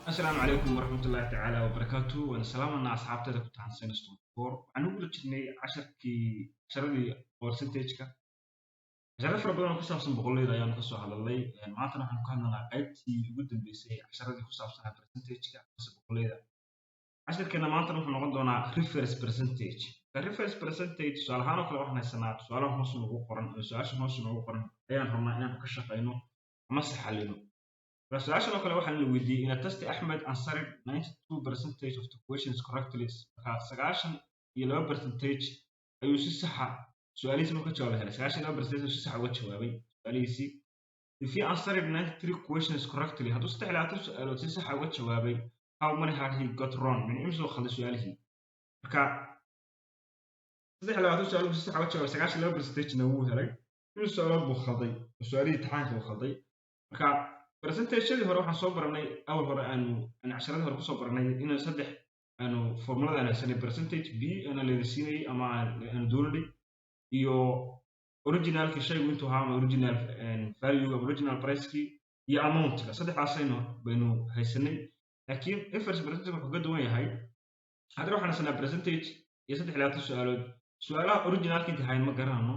السلام عليكم ورحمة الله تعالى وبركاته والسلام على أصحابتي كنت عن سينستون فور waxaan ugu jirnay casharadii percentage-ka casharada fara badan oo ku saabsan boqolleyda ayaan ka soo hadalnay maantana waxaan ku hadlanaa qaybtii ugu dambeysay casharadii ku saabsanaa percentage-ka mise boqolleyda casharkeena maantana wuxuu noqon doonaa reference percentage reference percentage tusaale ahaan oo kale waxaan haysanaa tusaalaha hoos noogu qoran oo su-aasha hoos noogu qoran ayaan rabnaa inaan ka shaqeyno ama saxalino فالسؤال كله واحد ودي إن تست أحمد answered 92% of the questions correctly سقاشن يلو percentage أيو صحة سؤالي اسمه كتشوابه هلا سقاشن يلو percentage صحة وتشوابي سؤالي يسي في answered 93 questions correctly هذا استعلاء سؤال صحة وتشوابي how many had he got wrong من إمسو خلص سؤاله فكا استعلاء سؤال صحة وتشوابي سقاشن يلو percentage نوه هلا إمسو سؤال بخلطي سؤالي تحانك بخلطي فكا برسنتيجدii hore waxaan soo baranay awal hore aanu casharadii hore ku soo baranay inaan saddex aanu formulada aan haysanay percentage b ana leedaysiinay ama aan doonay iyo originalki shaygu intuu ahaa ama original value ama original price-kii iyo amount-ka saddexdaasaynu baynu haysanay laakiin reference percentage wuxuu ka duwan yahay hadda waxaan haysanaa percentage iyo 3 su'aalood su'aalaha originalki inta hayn ma garanayno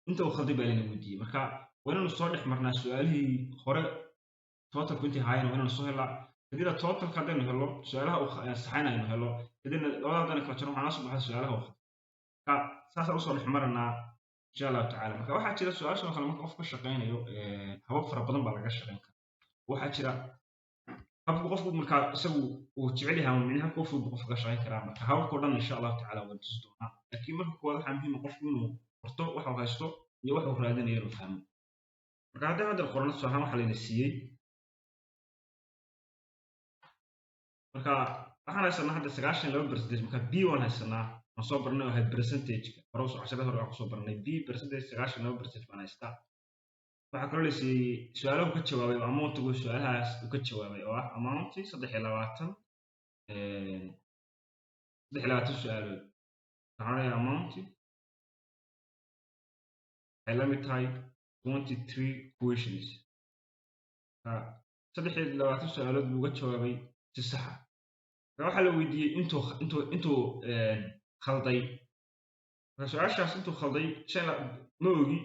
inta uu khalday baa layna weydiiyey marka waa inaanu soo dhex marnaa su'aalihii hore total كنت هاين وأنا نصهلا كدينا total كدينا هلو سؤالها صحينا إنه هلو كدينا لو هذا نكتشف مع ناس بحث سؤالها وخ كساس أوصل حمرنا إن شاء الله تعالى مك واحد كذا سؤال شو خلنا نقف كشقين يو هو فربنا بالله كشقين واحد كذا هب بقف مك سو وتعليها منها كوف بقف كشقين كرامة هاو كلنا إن شاء الله تعالى ونتصدقنا لكن ما هو واضح عن مقف منه ورتو واحد غيستو يوحد فرادين يرفهم هذا القرآن الصحيح وحلين السيء marka waxaan haysanaa hadda 92% marka b waan haysanaa aan soo barnay oo percentage hore soo casharada hore aan soo barnay b percentage 92% baan haystaa waxa kale oo su'aalaha ka jawaabay amount ugu su'aalahaas uu ka jawaabay oo ah amount 23 su'aalood waxaan amount ay la mid tahay 23 questions 23 su'aalood buu ka jawaabay si sax ah waxa la weydiiyay intuu khalday su'aashaas intuu khalday shay ma ogi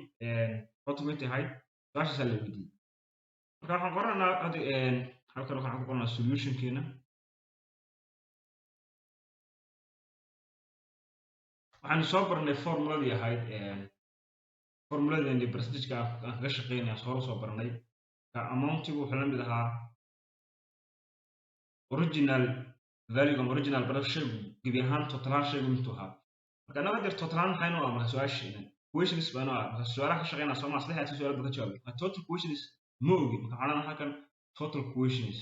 automatic ahay su'aashaas la weydiiyay marka waxaan qoranaa hadda halkan waxaan ku qornaa solution keena waxaan soo barnay formuladii ahayd formuladii percentage-ka aan kaga shaqeynaya soo barnay amount-igu wuxuu la mid ahaa original value of original production gibi ahaan totalaan shaygu intuu ahaa marka anaga dir totalaan maxay noo ama su'aashiina questions baan oo su'aalaha ka shaqeynaa Soomaali saddexda su'aal baa ka jawaabay total questions ma ogi marka waxaan halkan total questions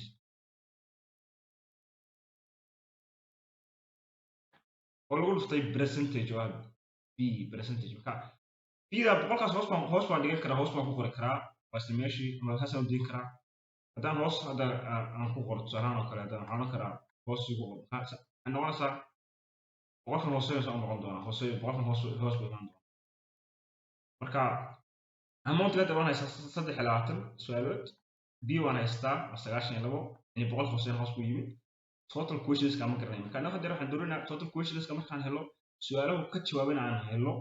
oo lagu dhuftay percentage oo b percentage marka bida boqolkaas hoos baan dhigan karaa hoos baan ku qori karaa bas meeshii ama halkaas aan dhigan karaa haddaan hoos hadda aan ku qoro tusaalahan oo kale haddaan waxaan karaa hoos ugu qoro noqonaysaa boqolkan hooseeya soo noqon doona hoos buu imaan doona marka amount-ga hadda waan haystaa 23 su'aalood b waan haystaa 92 in boqol hooseeya hoos buu yimid total questions kama garanay marka anaga hadda waxaan doonaynaa total questions markaan helo su'aalaha ka jawaabina aan helo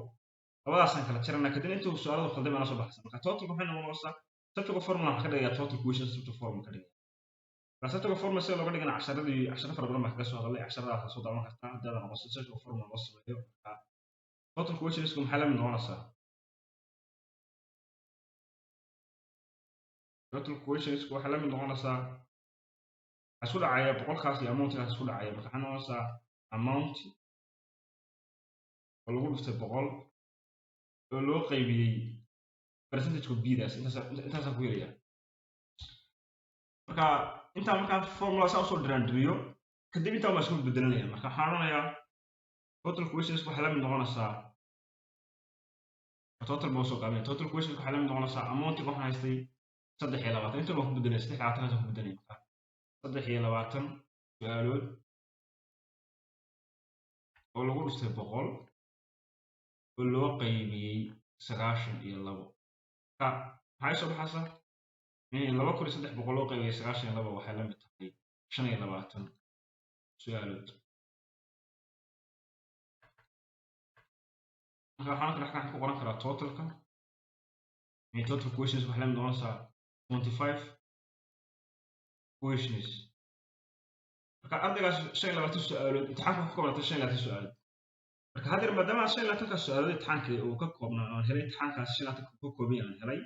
labadaasaan kala jarana kadib intuu su'aalaha khaldan baan soo baxsan marka total waxay noqonaysaa sababta formula waxa ka dhigaya total questions sababta formula ka dhigaya sababta formula sida looga dhigana casharada fara badan baa kaga soo hadlay casharada soo daawan kartaa hadda aan qoso sababta formula loo sameeyo total questions maxaa la mid noqonaysaa total questions waxa la mid noqonaysaa isku dhacaya boqolkaas iyo amount-kaas isku dhacaya marka waxaan noqonaysaa amount oo lagu dhuftay boqol oo loo qaybiyey percentage-ku b-daas intaas ku helaya marka intaan markaan formula saa usoo dhiraandhiriyo kadib intaan baa isku bedelanaya marka waxaan odhanayaa total questions waxaa la mid noqonaysaa total baa soo qaabinaya total questions waxaa la mid noqonaysaa amount-ga waxaan haystay 23 inta baan ku bedelay 23 ku bedelay marka 23 su'aalood oo lagu dhuftay boqol oo loo qaybiyey 92 maxay soo baxaysaa 2,300 loo qaybiyey 92 waxay la mid tahay 25 su'aalood. marka waxaan ku qoran karaa totalka total questions waxay la mid noqonaysaa 25 questions. marka ardaygaas 25 su'aalood imtixaanka ku koobnaa 25 su'aalood. marka hadda maadaama 25 su'aalood imtixaanka uu ka koobnaa aan helay imtixaankaas 25 ka kooban yahay aan helay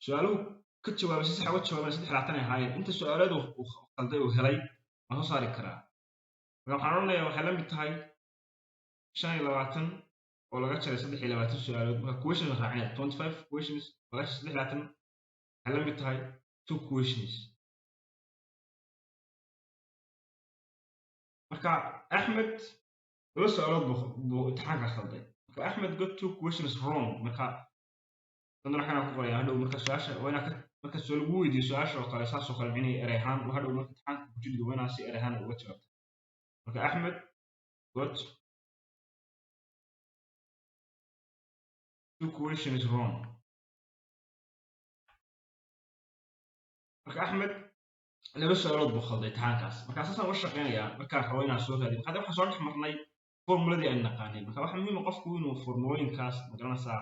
su'aaluhu ka jawaabay si sax ah u jawaabay 23 ay ahaayeen inta su'aalood uu qalday uu helay ma soo saari karaa. marka waxaan oranayaa waxay la mid tahay 25 oo laga jaray 23 su'aalood. marka questions raacina 25 questions laga jaray 23 waxay la mid tahay 2 questions. marka Ahmed laba su'aalood buu imtixaanka khalday. marka Ahmed got 2 questions wrong. marka dadna waxaan ku qorayaa hadhow marka su'aasha waa inaad marka su'aal lagu weydiiyo su'aasha oo kale saas oo kale micnihii eray ahaan hadhow marka imtixaanka ku jiri waa inaad si eray ahaan uga jawaabto. marka Ahmed got 2 questions wrong. marka Ahmed laba su'aalood buu khalday imtixaankaas. marka asaasaan uga shaqeynayaa markaan rabo inaan soo raadiyo. marka waxaan soo dhex marnay formuladii aan naqaanay. marka waxaa muhiim ah qofku inuu formulooyinkaas magaranaysaa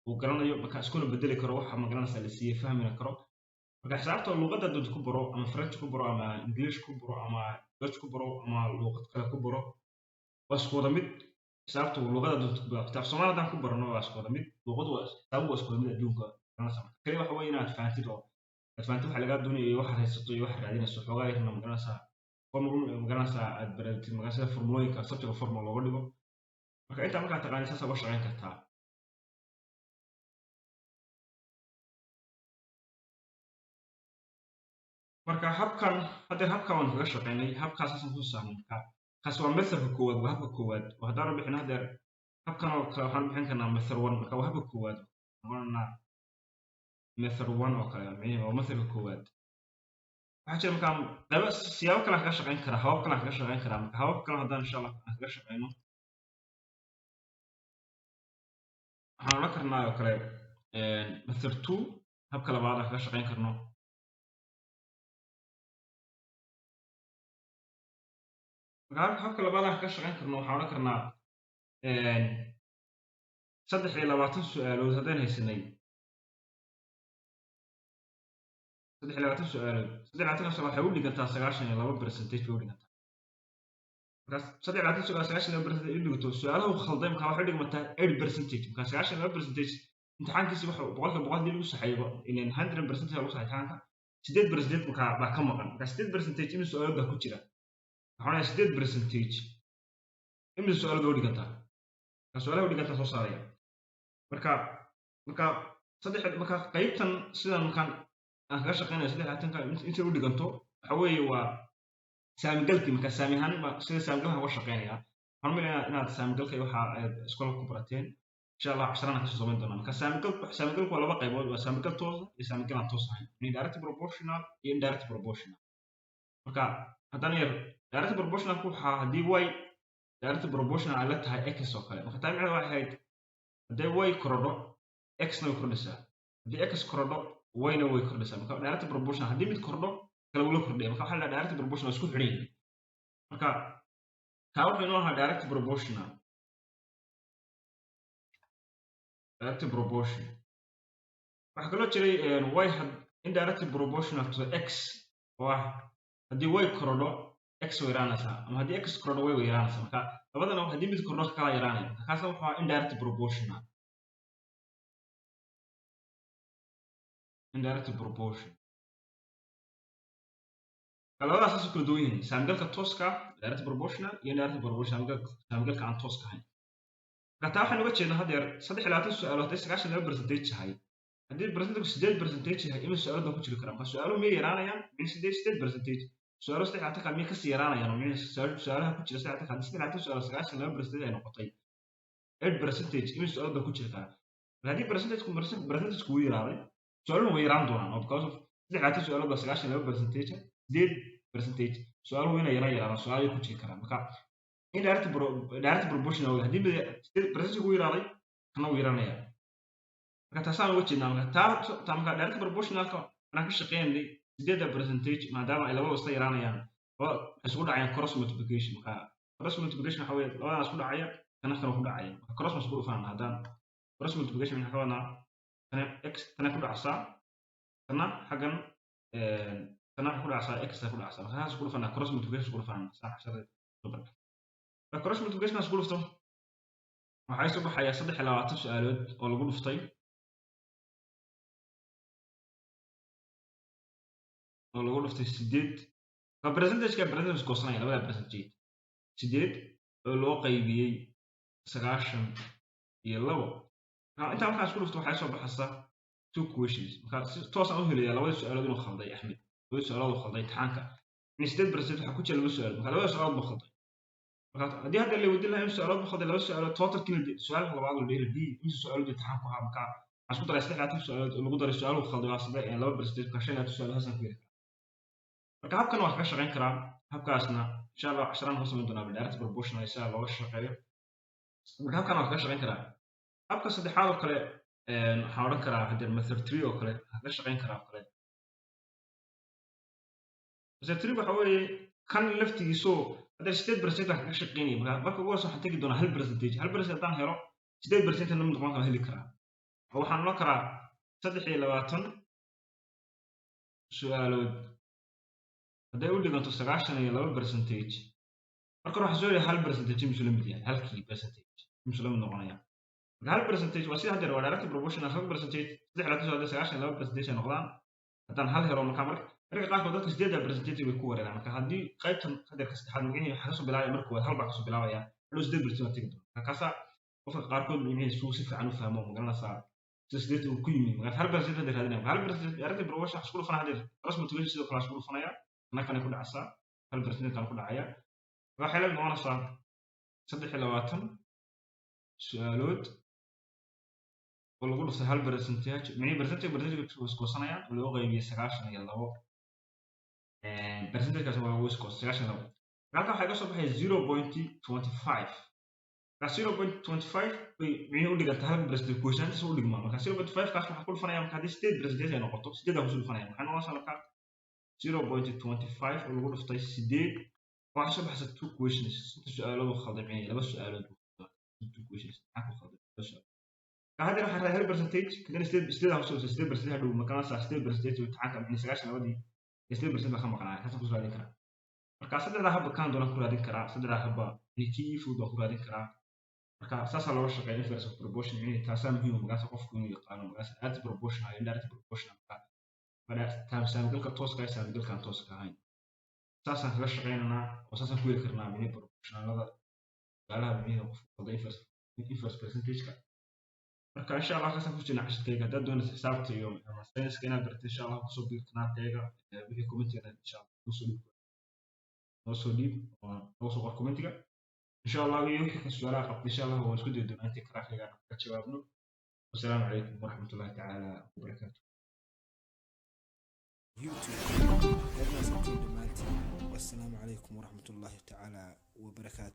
uu garanayo marka iskuna bedeli karo waxa magaranaysaa la siiyay fahmi karo. marka xisaabta luqadda dad ku baro ama French ku baro ama English ku baro ama Dutch ku baro ama luqad kale ku baro waa isku wada mid. xisaabta luqadda dad ku baro xisaab Soomaaliya hadaan ku barno waa isku wada mid. luqaddu waa xisaabu waa isku wada mid adduunka magaranaysaa. kaliya waxa weeye inaad fahantido waxa laga doonayo waxa haysato iyo waxa raadinayso xogaa yarna magaranaysaa magaranaysaa aad baratid magaranaysaa formulooyinka subject formula looga dhigo. marka inta markaa taqaanay saas uga shaqeyn kartaa. marka habkan waan kaga shaqeynay habkaas aan ku saarnay. marka kaas waa methodka koowaad waa habka koowaad oo haddaan bixin hadda habkan oo kale waxaan bixin karnaa method 1. marka waa habka koowaad noqonaa method 1 oo kale micnaheedu waa methodka koowaad. waxaa jira marka qaybo siyaabo kale kaga shaqeyn karaa habab kale kaga shaqeyn karaa. marka habab kale haddaan insha Allah kaga shaqeyno waxaan oran karnaa oo kale method 2 habka labaad kaga shaqeyn karno. habka labaad kaga shaqeyn karno waxaan oran karnaa 23 su'aalood haddaan haysanay 23 su'aalood 23 waxay u dhigantaa 92% u dhigantaa. marka 23 su'aal 92% u dhigato su'aalaha khaldan marka waxay u dhigantaa 8%. marka 92% imtixaankiisa waxa boqolkiiba dib u saxayba in 100% lagu saxay imtixaanka 8% marka baa ka maqan. marka 8% in su'aalood baa ku jira waxaan 8% in su'aalood u dhigantaa. marka su'aalaha u dhigantaa soo saaraya. marka qaybtan sidan kan aan kaga shaqeynayo 23 inta u dhiganto waxa weeye waa saamigalkii. marka saami ahaan sida saamigalka uga shaqeynaya waxaan umaleynaya inaad saamigalka waxa aad iskool ku barateen insha Allah casharana ka soo samayn doonaa. marka saamigalku waa laba qaybood waa saamigal toos ah iyo saamigal aan toos ahayn direct proportional iyo indirect proportional. marka haddana direct proportional waxa haddii y direct proportional ay la tahay x oo kale marka taa micnaheedu waxay ahayd haddii y korodho x na way kordhisaa haddii x korodho y na way kordhisaa. marka direct proportional haddii mid korodho kala wada kordhiya. marka waxa la direct proportional isku xidhan yihiin. marka taa wuxuu inoo ahaa direct proportional waxa kaloo jiray y indirect proportional to x oo ah haddii y korodho x way yaraanaysaa ama haddii x korodho y way yaraanaysaa. marka labadana haddii mid korodho kala yaraanaya. marka kaasna wuxuu ahaa indirect proportional. labadaas kala duwan yihiin saamigalka tooska direct proportional iyo indirect proportional saamigalka aan tooska ahayn. marka taa waxaan uga jeednaa hadda 23 su'aalood 92% yahay haddii percentage 8% yahay in su'aalood ku jiri kara. marka su'aaluhu ma yaraanayaan min 8% su'aalo 23 kalmi ka sii yaraanayaan oo min su'aalaha ku jira 23 su'aalo 92% ay noqotay 8% in su'aalood ku jiri kara. haddii percentage ku yaraaday su'aaluhu way yaraan doonaan oo because of 23 su'aalood 92% 8% su'aaluhu inay yaraan su'aalo ku jiri kara. marka indirect proportional haddii percentage ku yaraaday kana uu yaraanaya. marka taasaan uga jeednaa marka taa marka direct proportionalka aan ka shaqeynay sideeda percentage maadaama ay labada isla yaraanayaan oo isku dhacayaan cross multiplication marka cross multiplication waxa weeye labadana isku dhacaya kana ku dhacaya marka cross isku dhufaan haddaan cross multiplication waxa wadnaa kana x kana ku dhacsaa kana xagan kana ku dhacsaa x ku dhacsaa marka isku dhufaan cross multiplication isku dhufaan sax sharad cross multiplication isku dhufto waxay soo baxaya 23 su'aalood oo lagu dhuftay oo lagu dhuftay 8 ka percentage goosanaya labada percentage 8 oo loo qaybiyay 92 inta markaas ku dhufto waxay soo baxaysaa two questions marka toos aan u helaya labada su'aalood inuu khalday Axmed labada su'aalood oo khalday taanka in 8% waxa ku jira laba su'aal marka labada su'aalood buu khalday marka hadii hadda la weydiin lahaa su'aalood buu khalday laba su'aalood total kina su'aal labaad oo dheer b inta su'aalood taanku ha marka asku daray 3 su'aalood oo lagu daray su'aal uu khalday waa 2% ka 5 su'aal hasan ku marka habkan wax ka shaqeyn karaa habkaasna insha Allah 10 hoos min doonaa direct proportional insha Allah loo shaqeeyo marka habkan wax ka shaqeyn karaa habka saddexaad oo kale waxaan oran karaa hadda method 3 oo kale ka shaqeyn karaa kale method 3 waxa weeye kan laftigiisu hadda 8% wax ka shaqeynay marka ugu soo xantagi doona 1% hadaan helo 8% na mid noqon kara heli karaa waxaan oran karaa 23 su'aalood hadday u dhiganto 92% marka waxa soo yahay 1% muslim yahay halkii percentage muslim noqonaya marka 1% waa sida hadda waa direct proportional 1% 92% ay noqdaan haddaan hal helo marka qaarkood dadka 8% way ku wareeraan marka haddii qaybtan qadarka saddexaad magacii waxa ka soo bilaabaya marka waa hal baa ka soo bilaabaya 8% tagi doona kaasa qofka qaarkood inay si fiican u fahmo magaranaysaa sidii uu ku yimid marka 1% hadda raadinaya 1% direct proportional isku dhufan hadda cross multiplication sidoo kale isku dhufanaya markaan ku dhacsaa 1% kan ku dhacaya waxa la noqonaysaa 23 su'aalood oo lagu dhuftay 1% mini percentage isku sanaya loo qaybiyay 92 percentage kaas waa isku 92 marka waxa ka soo baxay 0.25 ka 0.25 mini u dhiganta 1% question soo u dhigma marka 0.5 kaas waxa ku dhufanaya marka 8% ay noqoto 8 ku dhufanaya waxaan noqonaysaa marka 0.25 oo lagu dhuftay 8 waxa soo baxay two questions su'aalood khaldan laba su'aalood two questions aku khaldan هذا راح يرى 1% كده استيد هوسو 6% هادو مكان 6% وتعاك من 9 6% بخم مقنع حسب كل هذا كلام marka saddex hab kan doona ku raadin karaa saddex hab niki food ku raadin karaa marka asaas loo shaqeeyo inverse proportion inay taasoo muhiim magaca qofku inuu yaqaano magaca add proportional iyo indirect proportional bada taamsaamgalka tooska ah saamgalkan tooska ahayn saasan kaga shaqeynana oo saasan ku heli karnaa mini proportionalada gaalaha mini qofka inverse percentage ka marka insha Allah kasan ku jirnaa cashadkayga haddaad doonaysa xisaabta iyo sayniska inaad bartay insha Allah kusoo biir kanaalkayga wixii commentiga insha Allah kusoo dhiib oo soo qor commentiga insha Allah wixii su'aalaha qabtay insha Allah waan isku dayi doonaa intii karaakayga ka jawaabno wassalaamu calaykum waraxmatullaahi tacaala wabarakaatuh والسلام عليكم ورحمة الله تعالى وبركاته.